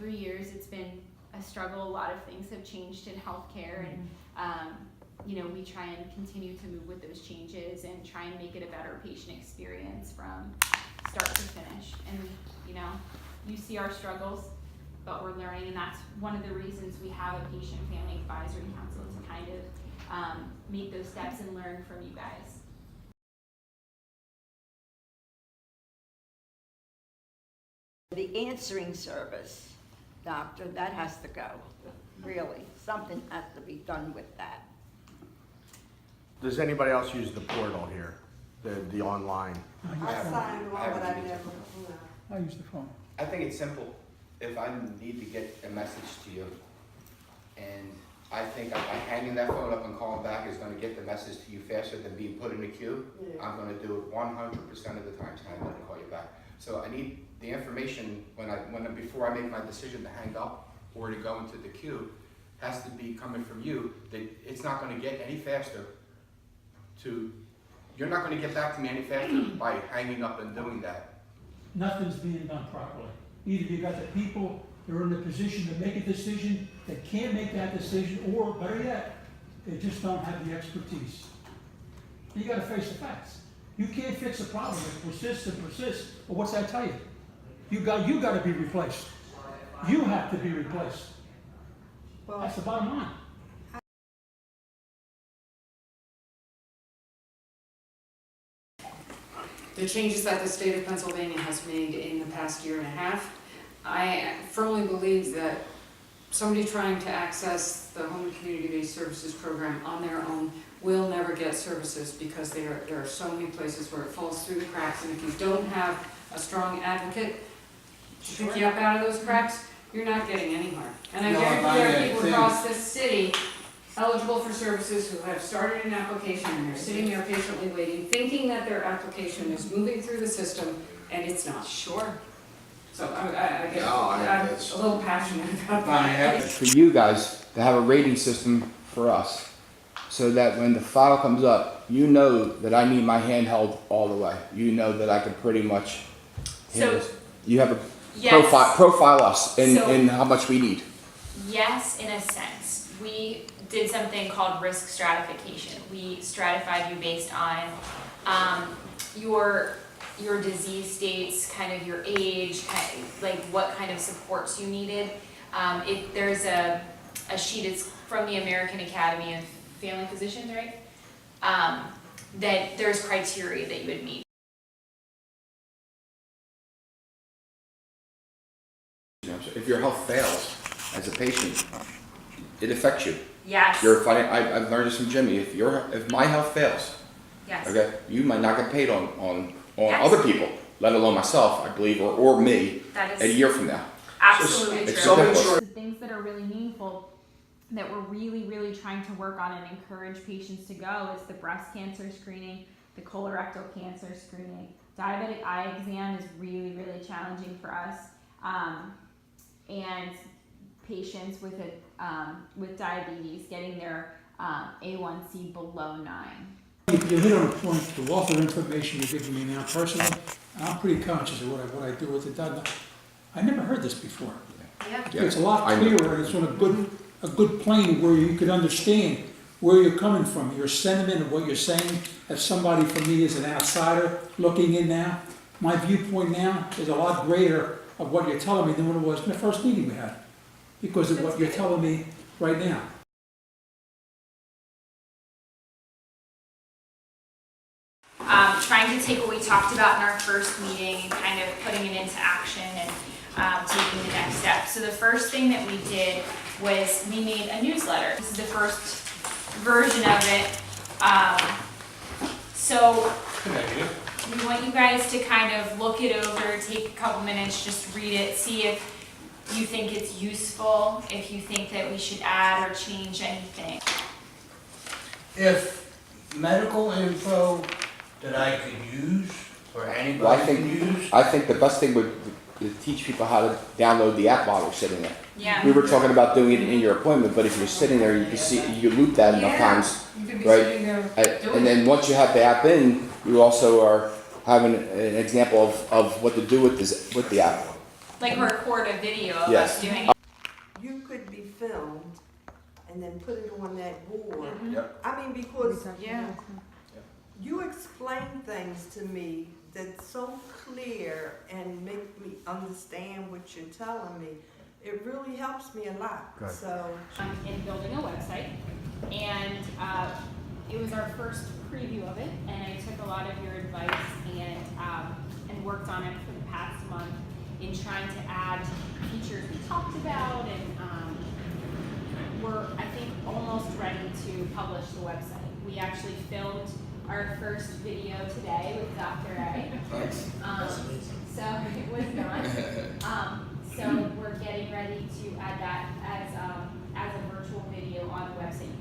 3 years, it's been a struggle. A lot of things have changed in healthcare, and you know, we try and continue to move with those changes and try and make it a better patient experience from start to finish. And you know, you see our struggles, but we're learning, and that's one of the reasons we have a patient family advisory council, to kind of make those steps and learn from you guys. The answering service, doctor, that has to go. Really, something has to be done with that. Does anybody else use the portal here, the online? I signed one, but I never. I use the phone. I think it's simple. If I need to get a message to you, and I think by hanging that phone up and calling back is going to get the message to you faster than being put in a queue, Yeah. I'm going to do it 100% of the time, and I'm going to call you back. So I need the information before I make my decision to hang up or to go into the queue, has to be coming from you. That it's not going to get any faster. You're not going to get back to me any faster by hanging up and doing that. Nothing's being done properly. Either you got the people that are in the position to make a decision that can't make that decision, or better yet, they just don't have the expertise. You got to face the facts. You can't fix a problem that persists and persists. Well, what's that tell you? You got to be replaced. You have to be replaced. Well, That's the bottom line. The changes that the state of Pennsylvania has made in the past year and a half, I firmly believe that somebody trying to access the Home and Community-Based Services Program on their own will never get services, because there are so many places where it falls through the cracks, and if you don't have a strong advocate to pick you up out of those cracks, you're not getting anywhere. And I guarantee there are people across this city eligible for services who have started an application and they're sitting there patiently waiting, thinking that their application is moving through the system, and it's not. Sure. So I guess I'm a little passionate about that. For you guys to have a rating system for us, so that when the file comes up, you know that I need my hand held all the way. You know that I can pretty much So you have a yes, profile us in So- how much we need. yes, in a sense. We did something called risk stratification. We stratified you based on your disease states, kind of your age, like what kind of supports you needed. There's a sheet, it's from the American Academy of Family Physicians, right? That there's criteria that you would meet. If your health fails as a patient, it affects you. Yes. I've learned this from Jimmy. If my health fails, Yes. okay, you might not get paid on Yes. other people, let alone myself, I believe, or me, That a is year from now. absolutely It's true. so important. The things that are really meaningful that we're really trying to work on and encourage patients to go is the breast cancer screening, the colorectal cancer screening. Diabetic eye exam is really challenging for us. And patients with diabetes getting their A1C below 9. You hit on a point, the wealth of information you're giving me now personally, I'm pretty conscious of what I do with it. I never heard this before. Yeah. Yeah, It's a lot I know. clearer, and it's on a good plane where you could understand where you're coming from, your sentiment of what you're saying. As somebody, for me, as an outsider looking in now, my viewpoint now is a lot greater of what you're telling me than what it was in the first meeting we had, because of what you're telling me right now. Trying to take what we talked about in our first meeting and kind of putting it into action and taking the next step. So the first thing that we did was we made a newsletter. This is the first version of it. So we want you guys to kind of look it over, take a couple minutes, just read it, see if you think it's useful, if you think that we should add or change anything. If medical info that I could use, or anybody can use, I think the best thing would to teach people how to download the app while they're sitting there. Yeah. We were talking about doing it in your appointment, but if you're sitting there, you can see, you loop that enough times, You could be right? sitting there doing And then once you have the app in, you also are having an example of what to do with the app. like record a video of Yes. us doing it. You could be filmed and then put it on that board. Yep. I mean, because Yeah. you explain things to me that's so clear and make me understand what you're telling me. It really helps me a lot, Good. so. In building a website, and it was our first preview of it, and I took a lot of your advice and worked on it for the past month in trying to add features we talked about, and we're, I think, almost ready to publish the website. We actually filmed our first video today with Dr. A. Nice. So it was done. So we're getting ready to add that as a virtual video on the website. You